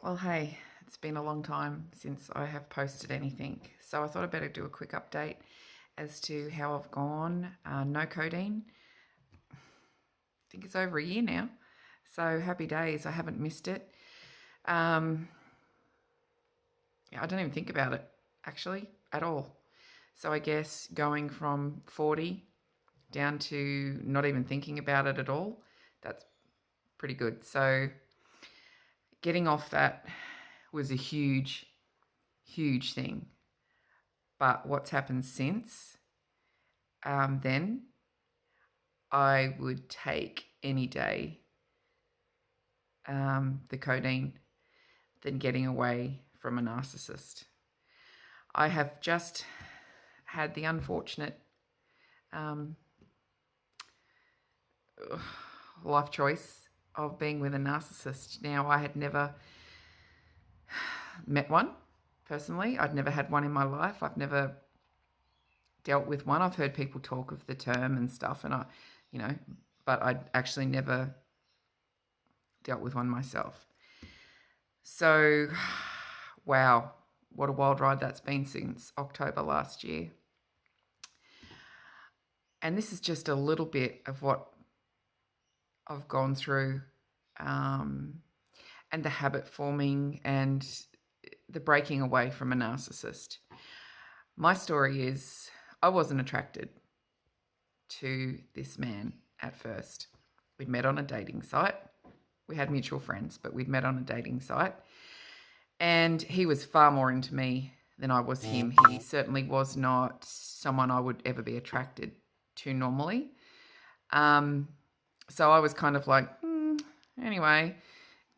Well, hey, it's been a long time since I have posted anything, so I thought I'd better do a quick update as to how I've gone. No codeine. I think it's over a year now, so happy days. I haven't missed it. Um, I don't even think about it, actually, at all. So I guess going from 40 down to not even thinking about it at all, that's pretty good. So getting off that was a huge, huge thing. But what's happened since then, I would take any day the codeine than getting away from a narcissist. I have just had the unfortunate life choice of being with a narcissist. Now, I had never met one personally. I'd never had one in my life. I've never dealt with one. I've heard people talk of the term and stuff, and but I'd actually never dealt with one myself. So, wow, what a wild ride that's been since October last year. And this is just a little bit of what I've gone through, and the habit forming and the breaking away from a narcissist. My story is I wasn't attracted to this man at first. We'd met on a dating site. We had mutual friends, but we'd met on a dating site. And he was far more into me than I was him. He certainly was not someone I would ever be attracted to normally. So I was kind of like, anyway,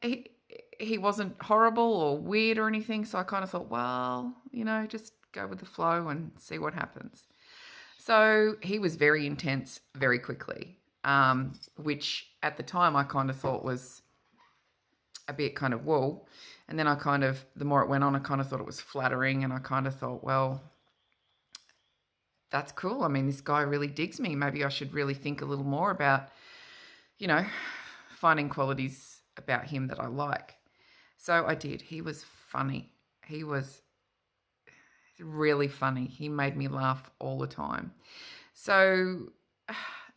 he wasn't horrible or weird or anything. So I kind of thought, well, just go with the flow and see what happens. So he was very intense very quickly, which at the time I kind of thought was a bit kind of whoa. And then the more it went on, I kind of thought it was flattering, and I kind of thought, well, that's cool. I mean, this guy really digs me. Maybe I should really think a little more about, finding qualities about him that I like. So I did. He was funny. He was really funny. He made me laugh all the time. So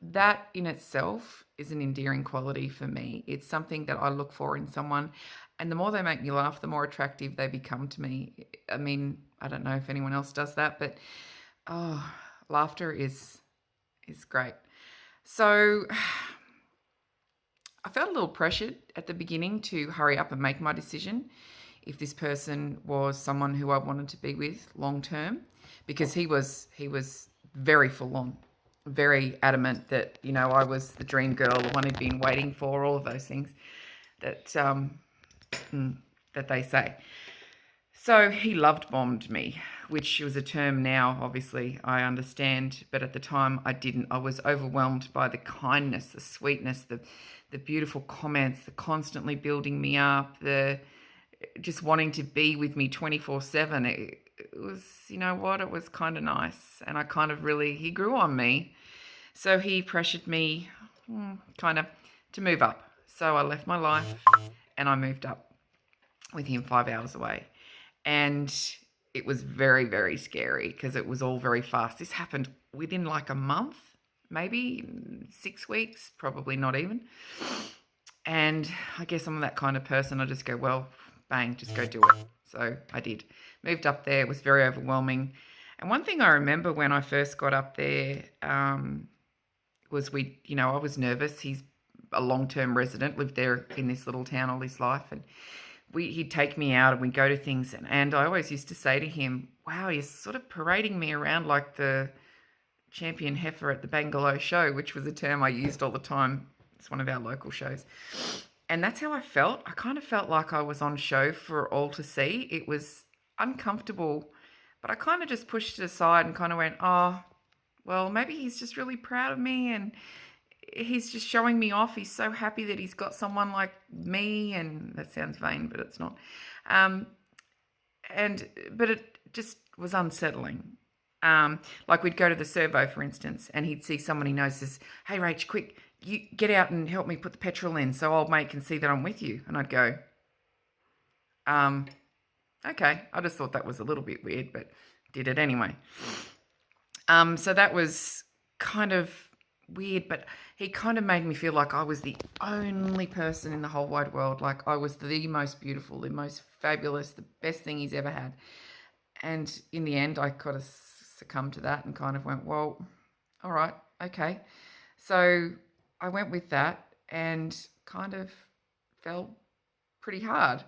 that in itself is an endearing quality for me. It's something that I look for in someone. And the more they make me laugh, the more attractive they become to me. I mean, I don't know if anyone else does that, but laughter is great. So I felt a little pressured at the beginning to hurry up and make my decision if this person was someone who I wanted to be with long term, because he was very full on, very adamant that, I was the dream girl, the one he'd been waiting for, all of those things that they say. So he loved bombed me, which was a term now, obviously, I understand. But at the time, I didn't. I was overwhelmed by the kindness, the sweetness, the beautiful comments, the constantly building me up, the just wanting to be with me 24/7. It was, it was kind of nice. And I kind of he grew on me. So he pressured me kind of to move up. So I left my life and I moved up with him 5 hours away. And it was very, very scary because it was all very fast. This happened within like a month, maybe 6 weeks, probably not even. And I guess I'm that kind of person. I just go, well, bang, just go do it. So I did. Moved up there. It was very overwhelming. And one thing I remember when I first got up there was I was nervous. He's a long-term resident, lived there in this little town all his life. And he'd take me out and we'd go to things. And I always used to say to him, wow, you're sort of parading me around like the champion heifer at the Bangalow show, which was a term I used all the time. It's one of our local shows. And that's how I felt. I kind of felt like I was on show for all to see. It was uncomfortable, but I kind of just pushed it aside and kind of went, oh, well, maybe he's just really proud of me and he's just showing me off. He's so happy that he's got someone like me, and that sounds vain, but it's not. But it just was unsettling. Like we'd go to the servo, for instance, and he'd see someone he knows says, hey, Rach, quick, you get out and help me put the petrol in so old mate can see that I'm with you. And I'd go, Okay, I just thought that was a little bit weird, but did it anyway. So that was kind of weird, but he kind of made me feel like I was the only person in the whole wide world. Like I was the most beautiful, the most fabulous, the best thing he's ever had. And in the end, I kind of succumbed to that and kind of went, well, all right, okay. So I went with that and kind of fell pretty hard.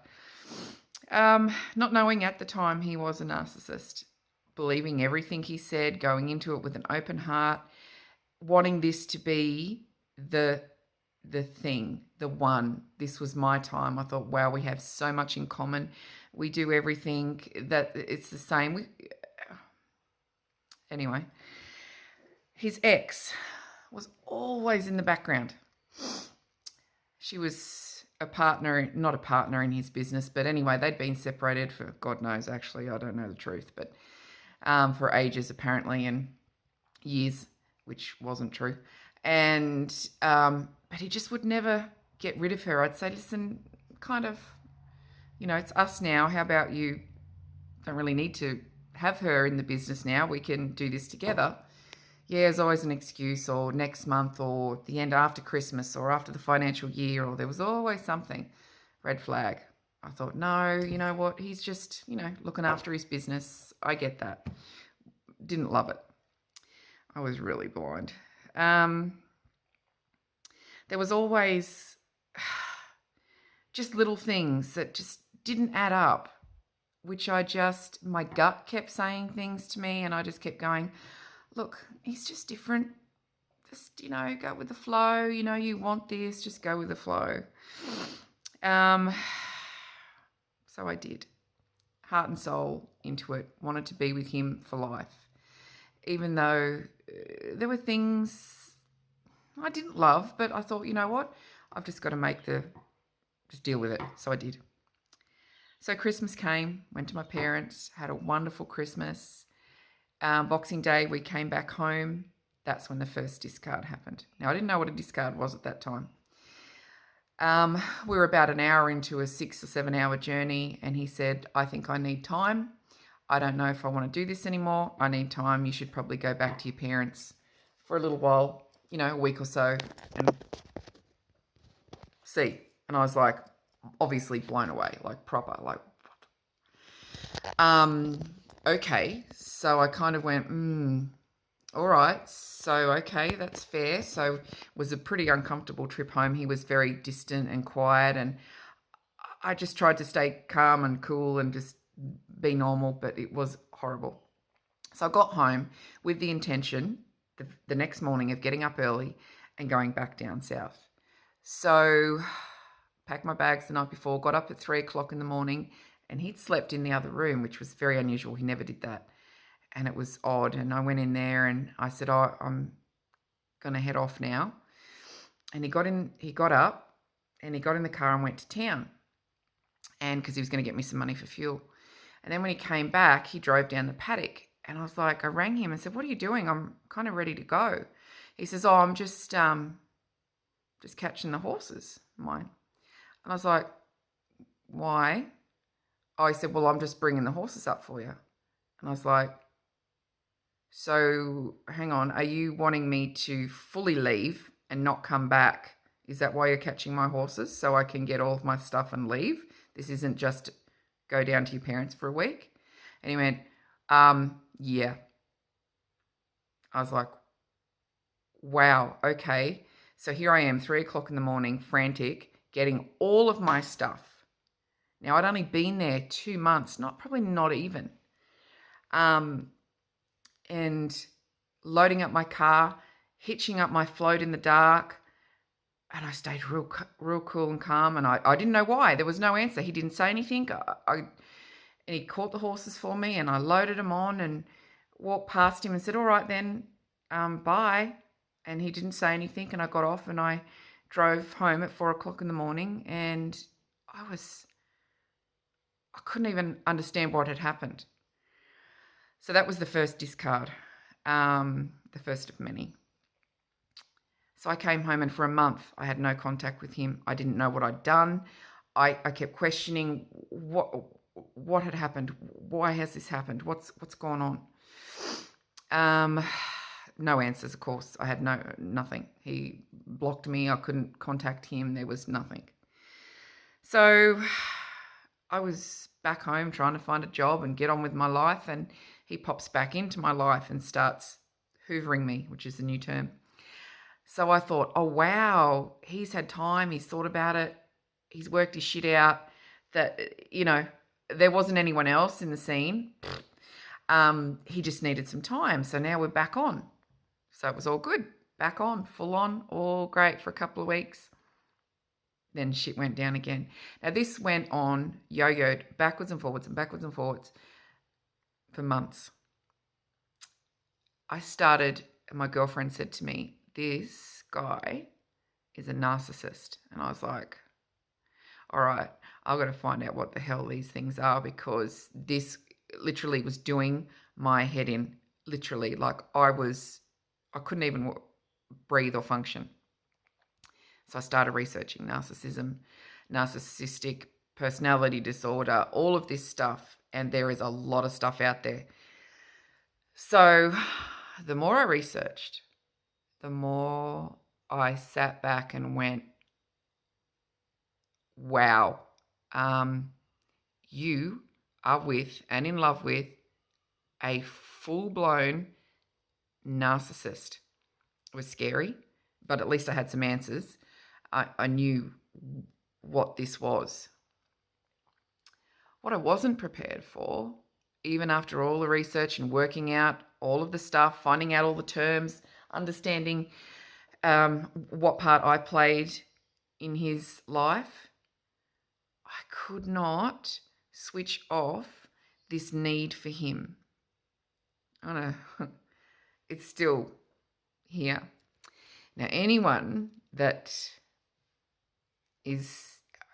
Not knowing at the time he was a narcissist, believing everything he said, going into it with an open heart, wanting this to be the thing, the one. This was my time. I thought, wow, we have so much in common. We do everything that it's the same. Anyway, his ex was always in the background. She was a partner, not a partner in his business, but anyway, they'd been separated for God knows, actually, I don't know the truth, but for ages apparently and years, which wasn't true. And but he just would never get rid of her. I'd say, listen, kind of, it's us now. How about you don't really need to have her in the business now. We can do this together. Yeah, there's always an excuse, or next month, or the end after Christmas, or after the financial year, or there was always something. Red flag. I thought, no, you know what? He's just, looking after his business. I get that. Didn't love it. I was really blind. There was always just little things that just didn't add up, which my gut kept saying things to me, and I just kept going, look, he's just different. Just, go with the flow. You want this, just go with the flow. So I did. Heart and soul into it. Wanted to be with him for life. Even though there were things I didn't love, but I thought, you know what? I've just got to just deal with it. So I did. So Christmas came, went to my parents, had a wonderful Christmas. Boxing Day, we came back home. That's when the first discard happened. Now, I didn't know what a discard was at that time. We were about an hour into a 6 or 7 hour journey, and he said, I think I need time. I don't know if I want to do this anymore. I need time. You should probably go back to your parents for a little while, a week or so, and see. And I was like, obviously blown away, like proper, like, okay. So I kind of went, all right. So, okay, that's fair. So it was a pretty uncomfortable trip home. He was very distant and quiet, and I just tried to stay calm and cool and just be normal, but it was horrible. So I got home with the intention the next morning of getting up early and going back down south. So packed my bags the night before, got up at 3 o'clock in the morning, and he'd slept in the other room, which was very unusual. He never did that. And it was odd. And I went in there and I said, I'm going to head off now. And he got up and he got in the car and went to town. And because he was going to get me some money for fuel. And then when he came back, he drove down the paddock. And I was like, I rang him and said, what are you doing? I'm kind of ready to go. He says, I'm just catching the horses, mine. And I was like, why? Oh, he said, well, I'm just bringing the horses up for you. And I was like, so hang on, are you wanting me to fully leave and not come back? Is that why you're catching my horses? So I can get all of my stuff and leave? This isn't just go down to your parents for a week? And he went, yeah. I was like, wow, okay. So here I am, 3 o'clock in the morning, frantic, getting all of my stuff. Now, I'd only been there 2 months, probably not even. And loading up my car, hitching up my float in the dark. And I stayed real cool and calm. And I didn't know why. There was no answer. He didn't say anything. And he caught the horses for me and I loaded them on and walked past him and said, all right then, bye. And he didn't say anything. And I got off and I drove home at 4 o'clock in the morning. And I couldn't even understand what had happened. So that was the first discard, the first of many. So I came home and for a month I had no contact with him. I didn't know what I'd done. I kept questioning what had happened. Why has this happened? What's gone on? No answers, of course. I had nothing. He blocked me. I couldn't contact him. There was nothing. So I was back home trying to find a job and get on with my life, and he pops back into my life and starts hoovering me, which is the new term. So I thought, oh, wow, he's had time. He's thought about it. He's worked his shit out. That, there wasn't anyone else in the scene. He just needed some time. So now we're back on. So it was all good. Back on, full on, all great for a couple of weeks. Then shit went down again. Now this went on, yo-yoed backwards and forwards for months. My girlfriend said to me, this guy is a narcissist. And I was like, all right, I've got to find out what the hell these things are, because this literally was doing my head in. Literally, like I couldn't even breathe or function. So I started researching narcissism, narcissistic personality disorder, all of this stuff. And there is a lot of stuff out there. So the more I researched, the more I sat back and went, wow, you are with and in love with a full-blown narcissist. It was scary, but at least I had some answers. I knew what this was. What I wasn't prepared for, even after all the research and working out all of the stuff, finding out all the terms, understanding what part I played in his life, I could not switch off this need for him. I know, it's still here. Now, anyone that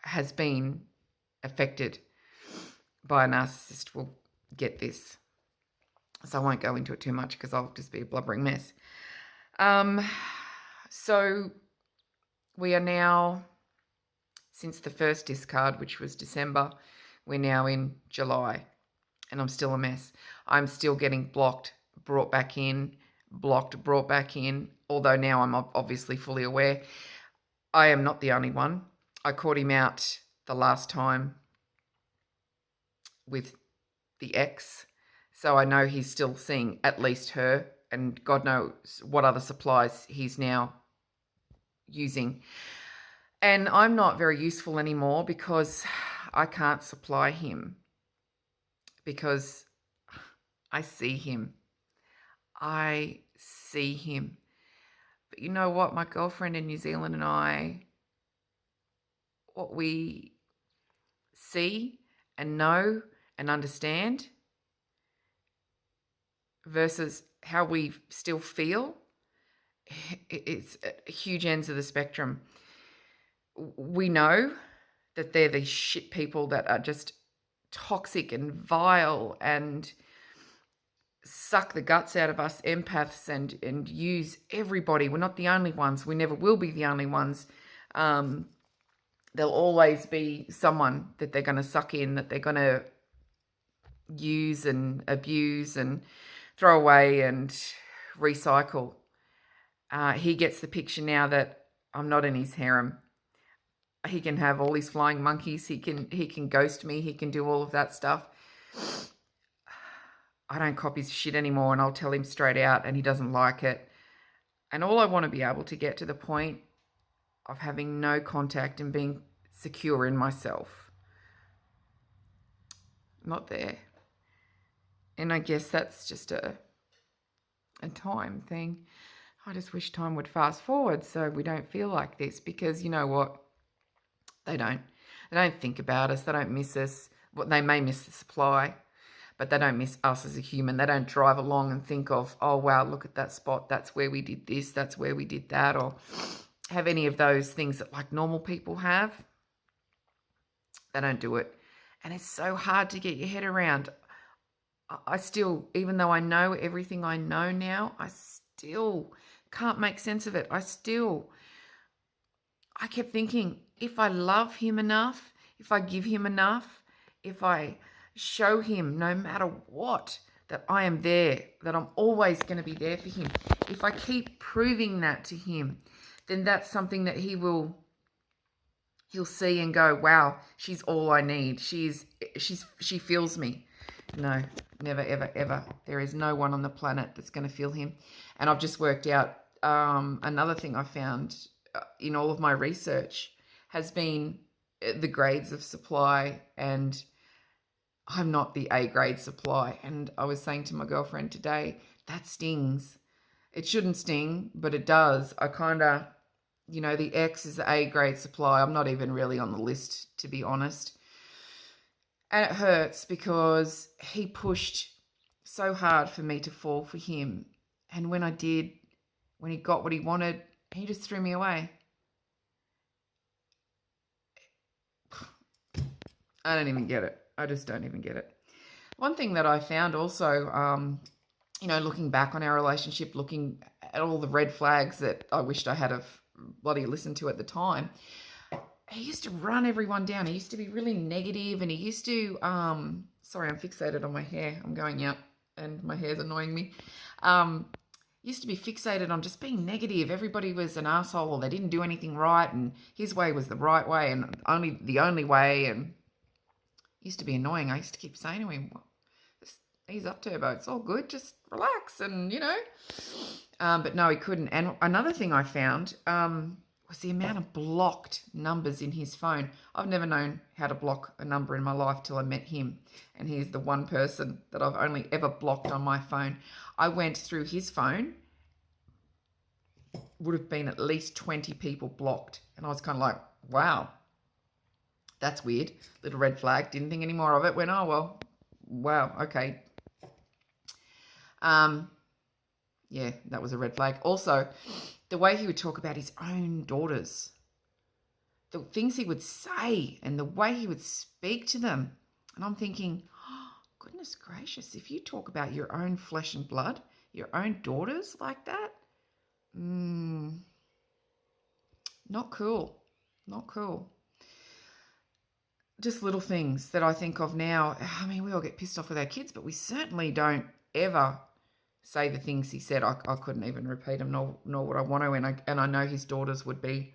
has been affected by a narcissist will get this. So I won't go into it too much because I'll just be a blubbering mess. So we are now, since the first discard, which was December, we're now in July, and I'm still a mess. I'm still getting blocked, brought back in, blocked, brought back in, although now I'm obviously fully aware. I am not the only one. I caught him out the last time with the ex, so I know he's still seeing at least her, and God knows what other supplies he's now using. And I'm not very useful anymore because I can't supply him, because I see him. I see him. But you know what? My girlfriend in New Zealand and I, what we see and know and understand versus how we still feel, it's huge ends of the spectrum. We know that they're these shit people that are just toxic and vile and suck the guts out of us empaths and use everybody. We're not the only ones. We never will be the only ones. There'll always be someone that they're going to suck in, that they're going to use and abuse and throw away and recycle. He gets the picture now that I'm not in his harem. He can have all these flying monkeys. He can ghost me. He can do all of that stuff. I don't cop his shit anymore, and I'll tell him straight out, and he doesn't like it. And all I want to be able to get to the point of having no contact and being secure in myself. Not there. And I guess that's just a time thing. I just wish time would fast forward so we don't feel like this, because you know what? They don't. They don't think about us. They don't miss us. Well, they may miss the supply, but they don't miss us as a human. They don't drive along and think of, oh, wow, look at that spot. That's where we did this. That's where we did that. Or have any of those things that like normal people have. They don't do it. And it's so hard to get your head around. I still, even though I know everything I know now, I still can't make sense of it. I kept thinking, if I love him enough, if I give him enough, if I show him no matter what that I am there, that I'm always going to be there for him, if I keep proving that to him, then that's something that he'll see and go, wow, she's all I need. She feels me. No, never, ever, ever. There is no one on the planet that's going to feel him. And I've just worked out another thing I found in all of my research has been the grades of supply, and I'm not the A grade supply. And I was saying to my girlfriend today, that stings. It shouldn't sting, but it does. I kind of, the X is the A grade supply. I'm not even really on the list, to be honest. And it hurts because he pushed so hard for me to fall for him. And when I did, when he got what he wanted, he just threw me away. I don't even get it. I just don't even get it. One thing that I found also, looking back on our relationship, looking at all the red flags that I wished I had have bloody listened to at the time, he used to run everyone down. He used to be really negative, and he used to, sorry, I'm fixated on my hair. I'm going out and my hair's annoying me. Used to be fixated on just being negative. Everybody was an asshole, or they didn't do anything right, and his way was the right way and the only way, and used to be annoying. I used to keep saying to him, ease up, Turbo, it's all good, just relax, and but no, he couldn't. And another thing I found was the amount of blocked numbers in his phone. I've never known how to block a number in my life till I met him, and he's the one person that I've only ever blocked on my phone. I went through his phone, would have been at least 20 people blocked, and I was kind of like, wow, that's weird. Little red flag. Didn't think any more of it. Went, oh, well, wow, okay. Yeah, that was a red flag. Also, the way he would talk about his own daughters, the things he would say and the way he would speak to them. And I'm thinking, oh, goodness gracious, if you talk about your own flesh and blood, your own daughters like that, not cool. Not cool. Just little things that I think of now. I mean, we all get pissed off with our kids, but we certainly don't ever say the things he said. I couldn't even repeat them, nor would I want to. And I know his daughters would be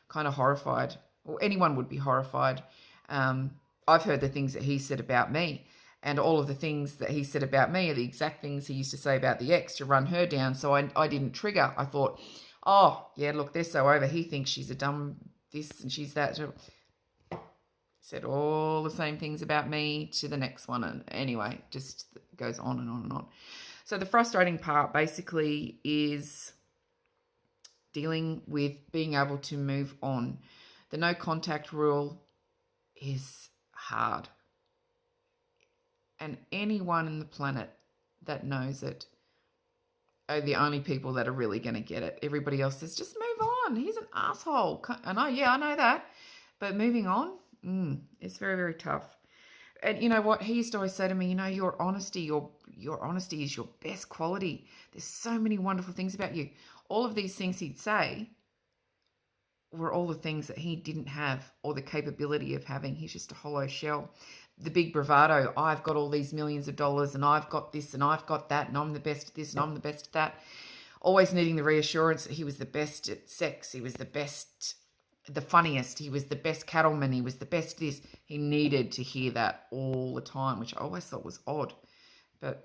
kind of horrified, or anyone would be horrified. I've heard the things that he said about me, and all of the things that he said about me are the exact things he used to say about the ex to run her down. So I didn't trigger. I thought, oh, yeah, look, they're so over. He thinks she's a dumb this and she's that. Said all the same things about me to the next one. And anyway, just goes on and on and on. So the frustrating part basically is dealing with being able to move on. The no contact rule is hard. And anyone on the planet that knows it are the only people that are really going to get it. Everybody else says, just move on. He's an asshole. And I know that. But moving on, it's very, very tough. And you know what? He used to always say to me, your honesty, your honesty is your best quality. There's so many wonderful things about you. All of these things he'd say were all the things that he didn't have or the capability of having. He's just a hollow shell. The big bravado, I've got all these millions of dollars and I've got this and I've got that and I'm the best at this and I'm the best at that. Always needing the reassurance that he was the best at sex. He was the best, the funniest. He was the best cattleman. He was the best this. He needed to hear that all the time, which I always thought was odd. But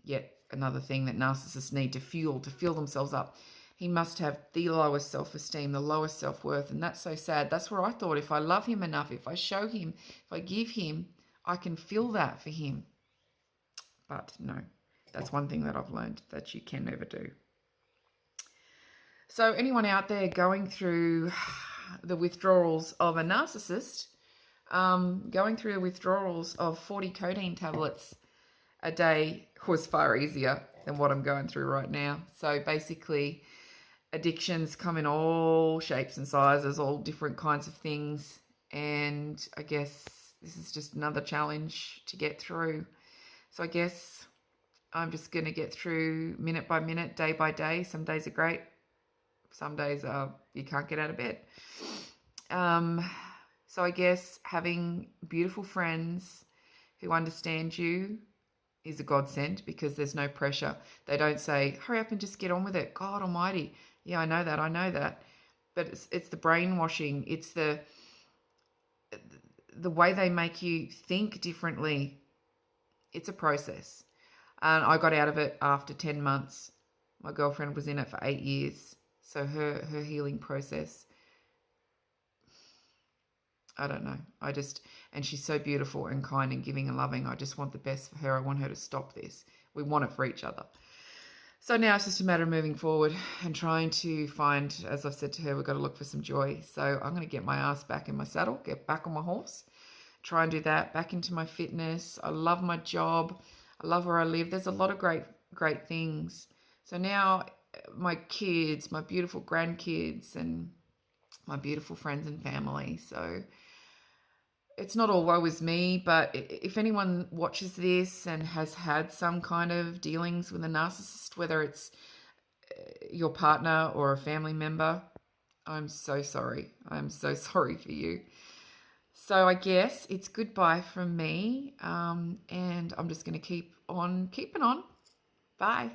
yet another thing that narcissists need to fill themselves up. He must have the lowest self-esteem, the lowest self-worth. And that's so sad. That's where I thought if I love him enough, if I show him, if I give him, I can feel that for him. But no, that's one thing that I've learned that you can never do. So anyone out there going through the withdrawals of a narcissist, going through the withdrawals of 40 codeine tablets a day was far easier than what I'm going through right now. So basically, addictions come in all shapes and sizes, all different kinds of things. And I guess this is just another challenge to get through. So I guess I'm just going to get through minute by minute, day by day. Some days are great. Some days you can't get out of bed. So I guess having beautiful friends who understand you is a godsend, because there's no pressure. They don't say, hurry up and just get on with it. God almighty. Yeah, I know that. But it's the brainwashing. It's the way they make you think differently. It's a process. And I got out of it after 10 months. My girlfriend was in it for 8 years. So her healing process, I don't know. And she's so beautiful and kind and giving and loving. I just want the best for her. I want her to stop this. We want it for each other. So now it's just a matter of moving forward and trying to find, as I've said to her, we've got to look for some joy. So I'm going to get my ass back in my saddle, get back on my horse, try and do that, back into my fitness. I love my job. I love where I live. There's a lot of great things. So now my kids, my beautiful grandkids, and my beautiful friends and family. So it's not all woe is me, but if anyone watches this and has had some kind of dealings with a narcissist, whether it's your partner or a family member, I'm so sorry. I'm so sorry for you. So I guess it's goodbye from me, and I'm just going to keep on keeping on. Bye.